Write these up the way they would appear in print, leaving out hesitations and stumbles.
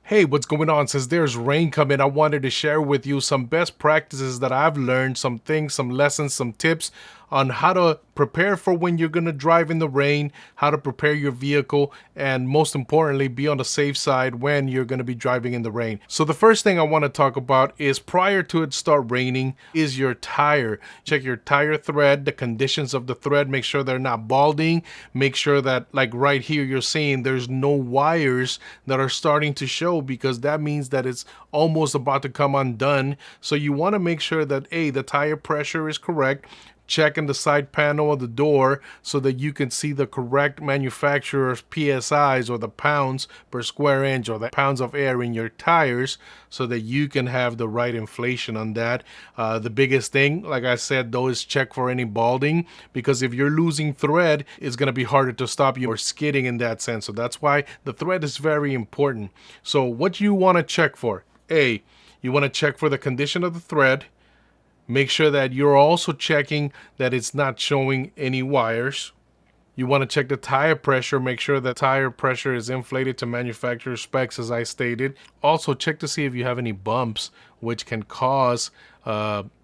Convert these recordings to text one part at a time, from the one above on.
Hey, what's going on? Since there's rain coming, I wanted to share with you some best practices that I've learned, some things, some lessons, some tips on how to prepare for when you're going to drive in the rain, how to prepare your vehicle, and most importantly, be on the safe side when you're going to be driving in the rain. So the first thing I want to talk about is prior to it start raining is your tire. Check your tire thread, the conditions of the thread, make sure they're not balding, make sure that like right here you're seeing there's no wires that are starting to show because that means that it's almost about to come undone. So you want to make sure that the tire pressure is correct. Check in the side panel of the door so that you can see the correct manufacturer's PSIs, or the pounds per square inch, or the pounds of air in your tires, so that you can have the right inflation on that. The biggest thing, like I said, though, is check for any balding, because if you're losing thread, it's going to be harder to stop you or skidding in that sense. So that's why the thread is very important. So what you want to check for, you want to check for the condition of the thread. Make sure that you're also checking that it's not showing any wires. You want to check the tire pressure. Make sure that tire pressure is inflated to manufacturer specs, as I stated. Also, check to see if you have any bumps, which can cause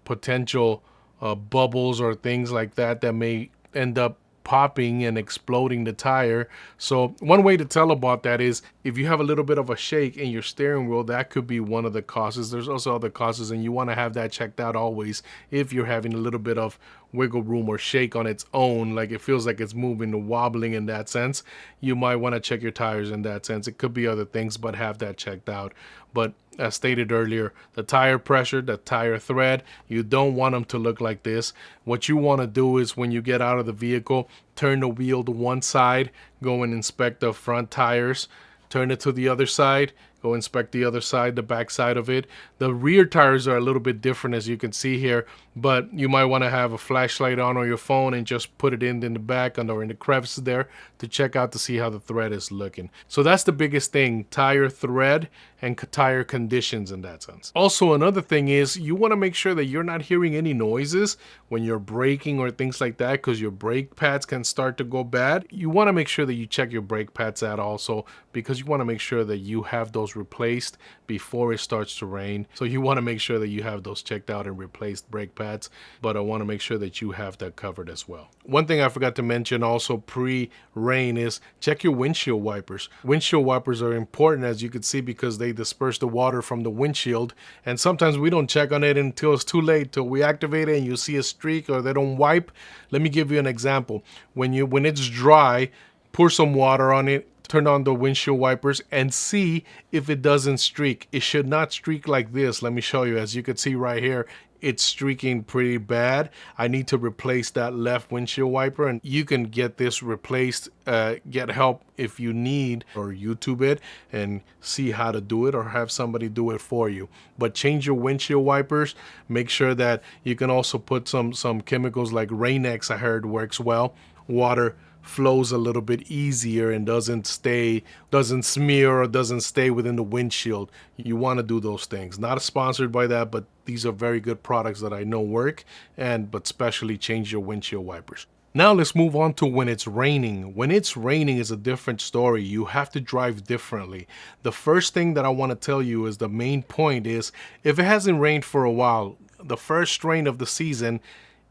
potential bubbles or things like that that may end up popping and exploding the tire. So one way to tell about that is if you have a little bit of a shake in your steering wheel, that could be one of the causes. There's also other causes, and you want to have that checked out always. If you're having a little bit of wiggle room or shake on its own, like it feels like it's moving or wobbling in that sense, you might want to check your tires in that sense. It could be other things, but have that checked out. But as stated earlier, the tire pressure, the tire thread, you don't want them to look like this. What you want to do is when you get out of the vehicle, turn the wheel to one side, go and inspect the front tires, turn it to the other side, go inspect the other side, the back side of it. The rear tires are a little bit different, as you can see here, but you might want to have a flashlight on or your phone and just put it in the back or in the crevices there to check out to see how the thread is looking. So that's the biggest thing, tire thread and tire conditions in that sense. Also, another thing is you want to make sure that you're not hearing any noises when you're braking or things like that, because your brake pads can start to go bad. You want to make sure that you check your brake pads out also, because you want to make sure that you have those replaced before it starts to rain. So you want to make sure that you have those checked out and replaced brake pads, but I want to make sure that you have that covered as well. One thing I forgot to mention also pre-rain is check your windshield wipers. Windshield wipers are important, as you can see, because they disperse the water from the windshield, and sometimes we don't check on it until it's too late, till we activate it and you see a streak or they don't wipe. Let me give you an example. When it's dry, pour some water on it, turn on the windshield wipers, and see if it doesn't streak. It should not streak like this. Let me show you. As you can see right here, it's streaking pretty bad. I need to replace that left windshield wiper, and you can get this replaced. Get help if you need, or YouTube it and see how to do it, or have somebody do it for you. But change your windshield wipers. Make sure that you can also put some chemicals like Rain-X, I heard works well. Water flows a little bit easier and doesn't smear or doesn't stay within the windshield. You want to do those things. Not sponsored by that, but these are very good products that I know work, but especially change your windshield wipers. Now let's move on to when it's raining. When it's raining is a different story. You have to drive differently. The first thing that I want to tell you is the main point is, if it hasn't rained for a while, the first rain of the season,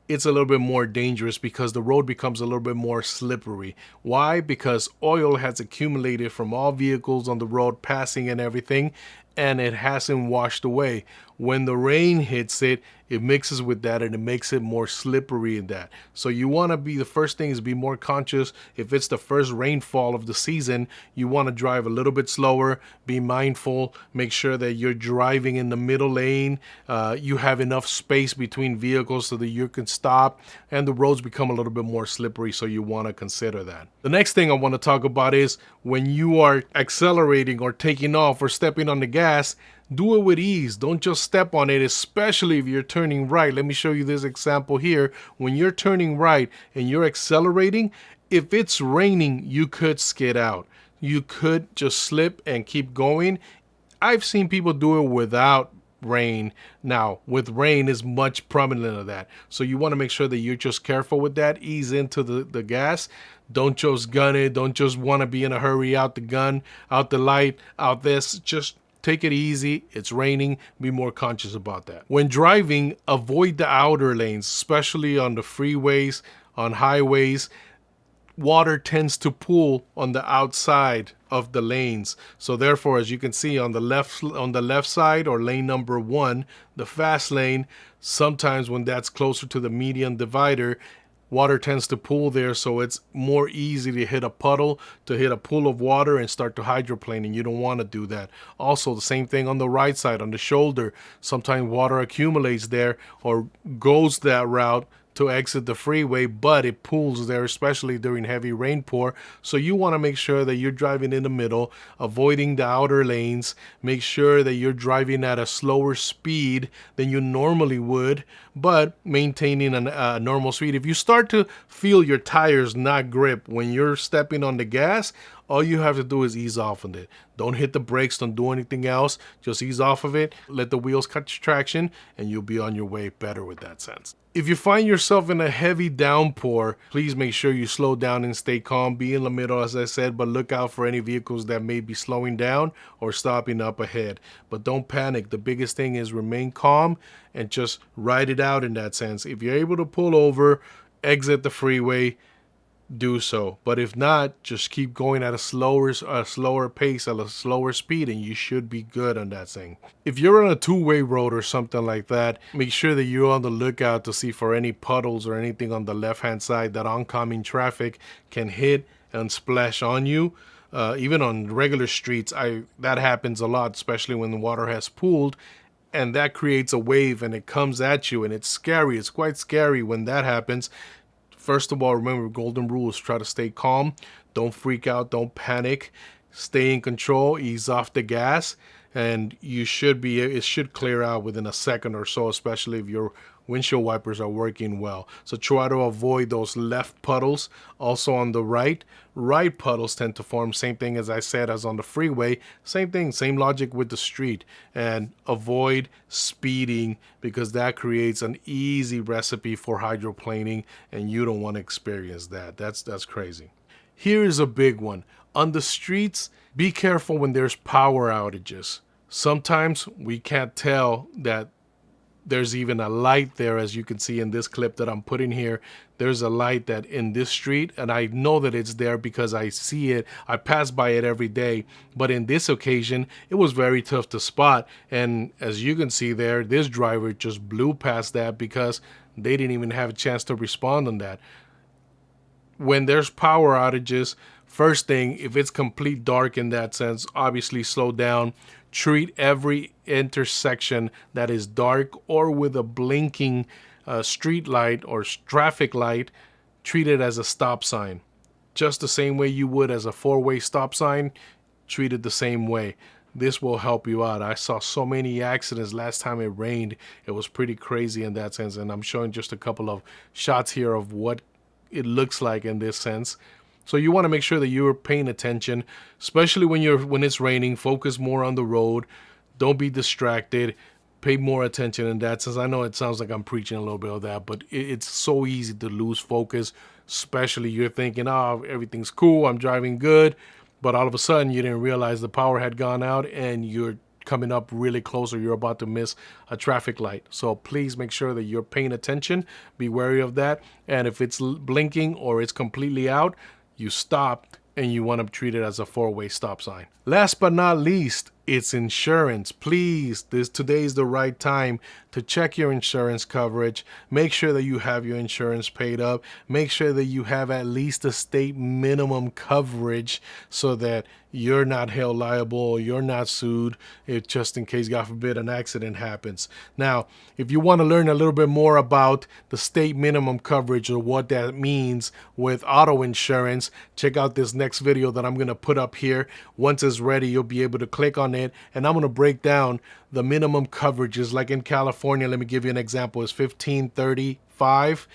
it's a little bit more dangerous because the road becomes a little bit more slippery. Why? Because oil has accumulated from all vehicles on the road passing and everything, and it hasn't washed away. When the rain hits it, it mixes with that and it makes it more slippery in that. So you want to be, the first thing is be more conscious. If it's the first rainfall of the season, you want to drive a little bit slower, be mindful, make sure that you're driving in the middle lane. You have enough space between vehicles so that you can stop, and the roads become a little bit more slippery, so you want to consider that. The next thing I want to talk about is when you are accelerating or taking off or stepping on the gas, do it with ease. Don't just step on it, especially if you're turning right. Let me show you this example here. When you're turning right and you're accelerating, if it's raining, you could skid out. You could just slip and keep going. I've seen people do it without rain. Now, with rain is much prominent of that. So you want to make sure that you're just careful with that. Ease into the gas. Don't just gun it. Don't just want to be in a hurry out the gun, out the light, out this. Just take it easy. It's raining. Be more conscious about that. When driving, avoid the outer lanes, especially on the freeways, on highways. Water tends to pool on the outside of the lanes. So therefore, as you can see on the left side, or lane number 1, the fast lane, sometimes when that's closer to the median divider, water tends to pool there, so it's more easy to hit a puddle, to hit a pool of water and start to hydroplane, and you don't want to do that. Also, the same thing on the right side, on the shoulder. Sometimes water accumulates there or goes that route to exit the freeway, but it pools there, especially during heavy rainpour. So you want to make sure that you're driving in the middle, avoiding the outer lanes. Make sure that you're driving at a slower speed than you normally would, but maintaining a normal speed. If you start to feel your tires not grip when you're stepping on the gas, all you have to do is ease off of it. Don't hit the brakes, don't do anything else. Just ease off of it, let the wheels catch traction, and you'll be on your way better with that sense. If you find yourself in a heavy downpour, please make sure you slow down and stay calm. Be in the middle, as I said, but look out for any vehicles that may be slowing down or stopping up ahead. But don't panic. The biggest thing is remain calm and just ride it out in that sense. If you're able to pull over, exit the freeway, do so. But if not, just keep going at a slower pace, at a slower speed, and you should be good on that thing. If you're on a two-way road or something like that, make sure that you're on the lookout to see for any puddles or anything on the left-hand side that oncoming traffic can hit and splash on you. Even on regular streets, that happens a lot, especially when the water has pooled, and that creates a wave and it comes at you, and it's scary. It's quite scary when that happens. First of all, remember, golden rules: try to stay calm, don't freak out, don't panic, stay in control, ease off the gas, and it should clear out within a second or so, especially if your windshield wipers are working well. So try to avoid those left puddles. Also on the right puddles tend to form, same thing as I said as on the freeway, same thing, same logic with the street. And avoid speeding, because that creates an easy recipe for hydroplaning, and you don't want to experience that. That's crazy. Here's a big one. On the streets, be careful when there's power outages. Sometimes we can't tell that there's even a light there. As you can see in this clip that I'm putting here, there's a light that in this street, and I know that it's there because I see it. I pass by it every day, but in this occasion, it was very tough to spot. And as you can see there, this driver just blew past that because they didn't even have a chance to respond on that. When there's power outages, first thing, if it's complete dark in that sense, obviously slow down. Treat every intersection that is dark or with a blinking street light or traffic light, treat it as a stop sign. Just the same way you would as a four-way stop sign, treat it the same way. This will help you out. I saw so many accidents last time it rained. It was pretty crazy in that sense, and I'm showing just a couple of shots here of what it looks like in this sense. So you want to make sure that you're paying attention, especially when it's raining. Focus more on the road. Don't be distracted. Pay more attention in that sense. I know it sounds like I'm preaching a little bit of that, but it's so easy to lose focus, especially you're thinking, oh, everything's cool, I'm driving good, but all of a sudden you didn't realize the power had gone out and you're coming up really close, or you're about to miss a traffic light. So please make sure that you're paying attention. Be wary of that. And if it's blinking or it's completely out, you stopped, and you want to treat it as a four-way stop sign. Last but not least, it's insurance. Please, today is the right time to check your insurance coverage. Make sure that you have your insurance paid up. Make sure that you have at least a state minimum coverage so that you're not held liable, you're not sued, if just in case, God forbid, an accident happens. Now, if you want to learn a little bit more about the state minimum coverage or what that means with auto insurance, check out this next video that I'm going to put up here. Once it's ready, you'll be able to click on it, and I'm going to break down the minimum coverages. Like in California, let me give you an example, it's 1535.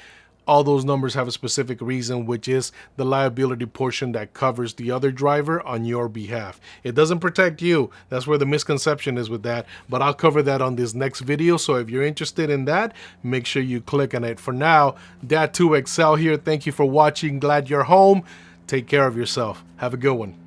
All those numbers have a specific reason, which is the liability portion that covers the other driver on your behalf. It doesn't protect you. That's where the misconception is with that. But I'll cover that on this next video. So if you're interested in that, make sure you click on it. For now, Dad2Excel here. Thank you for watching. Glad you're home. Take care of yourself. Have a good one.